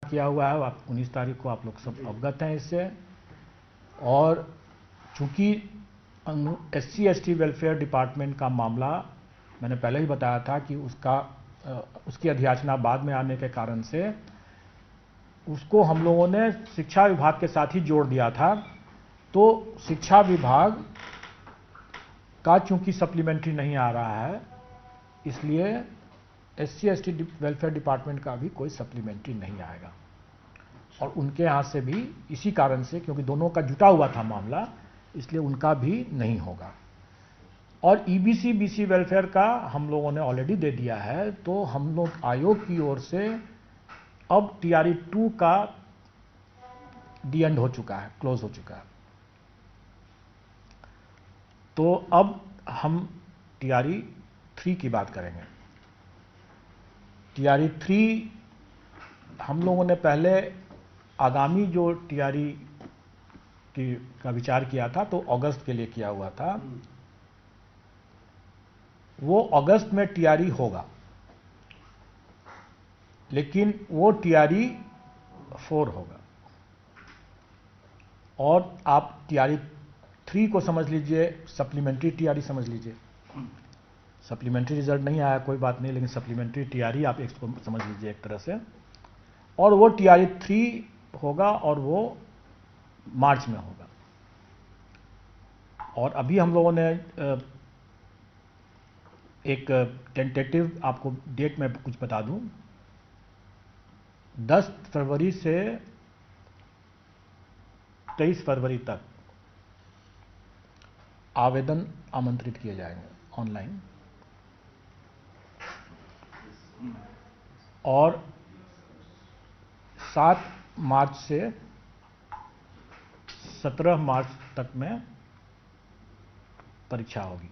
किया हुआ है, आप 19 तारीख को आप लोग सब अवगत हैं इससे। और चूंकि SC/ST वेलफेयर डिपार्टमेंट का मामला मैंने पहले ही बताया था कि उसकी अध्याचना बाद में आने के कारण से उसको हम लोगों ने शिक्षा विभाग के साथ ही जोड़ दिया था। तो शिक्षा विभाग का चूंकि सप्लीमेंट्री नहीं आ रहा है, इसलिए SC/ST वेलफेयर डिपार्टमेंट का भी कोई सप्लीमेंट्री नहीं आएगा। और उनके यहाँ से भी इसी कारण से, क्योंकि दोनों का जुटा हुआ था मामला, इसलिए उनका भी नहीं होगा। और EBC/BC वेलफेयर का हम लोगों ने ऑलरेडी दे दिया है। तो हम लोग आयोग की ओर से अब TRE 2 का डी एंड हो चुका है, क्लोज हो चुका है। तो अब हम TRE 3 की बात करेंगे। TRE 3 हम लोगों ने पहले आगामी जो TRE का विचार किया था तो अगस्त के लिए किया हुआ था। वो अगस्त में TRE होगा, लेकिन वो TRE 4 होगा। और आप TRE 3 को समझ लीजिए सप्लीमेंट्री TRE समझ लीजिए। सप्लीमेंट्री रिजल्ट नहीं आया कोई बात नहीं, लेकिन सप्लीमेंट्री TRE आप इसको समझ लीजिए एक तरह से। और वो TRE 3 होगा और वो मार्च में होगा। और अभी हम लोगों ने एक टेंटेटिव आपको डेट में कुछ बता दूं, 10 फरवरी से 23 फरवरी तक आवेदन आमंत्रित किए जाएंगे ऑनलाइन। और 7 मार्च से 17 मार्च तक में परीक्षा होगी।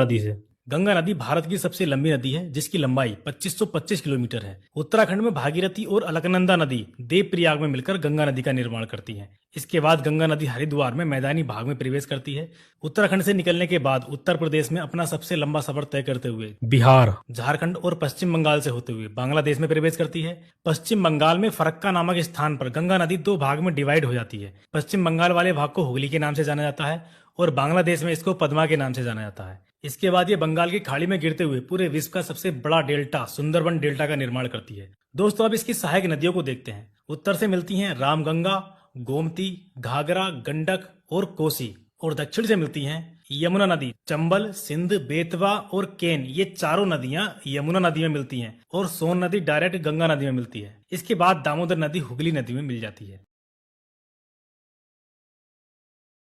नदी से। गंगा नदी भारत की सबसे लंबी नदी है, जिसकी लंबाई 2525 किलोमीटर है। उत्तराखंड में भागीरथी और अलकनंदा नदी देवप्रयाग में मिलकर गंगा नदी का निर्माण करती हैं। इसके बाद गंगा नदी हरिद्वार में मैदानी भाग में प्रवेश करती है। उत्तराखंड से निकलने के बाद उत्तर प्रदेश में अपना सबसे लंबा सफर तय करते हुए बिहार, झारखंड और पश्चिम बंगाल से होते हुए बांग्लादेश में प्रवेश करती है। पश्चिम बंगाल में फरक्का नामक स्थान पर गंगा नदी 2 भाग में डिवाइड हो जाती है। पश्चिम बंगाल वाले भाग को हुगली के नाम से जाना जाता है और बांग्लादेश में इसको पद्मा के नाम से जाना जाता है। इसके बाद ये बंगाल की खाड़ी में गिरते हुए पूरे विश्व का सबसे बड़ा डेल्टा सुंदरबन डेल्टा का निर्माण करती है। दोस्तों, अब इसकी सहायक नदियों को देखते हैं। उत्तर से मिलती हैं रामगंगा, गोमती, घाघरा, गंडक और कोसी। और दक्षिण से मिलती हैं यमुना नदी, चंबल, सिंध, बेतवा और केन। ये चारों नदियां यमुना नदी में मिलती हैं और सोन नदी डायरेक्ट गंगा नदी में मिलती है। इसके बाद दामोदर नदी हुगली नदी में मिल जाती है।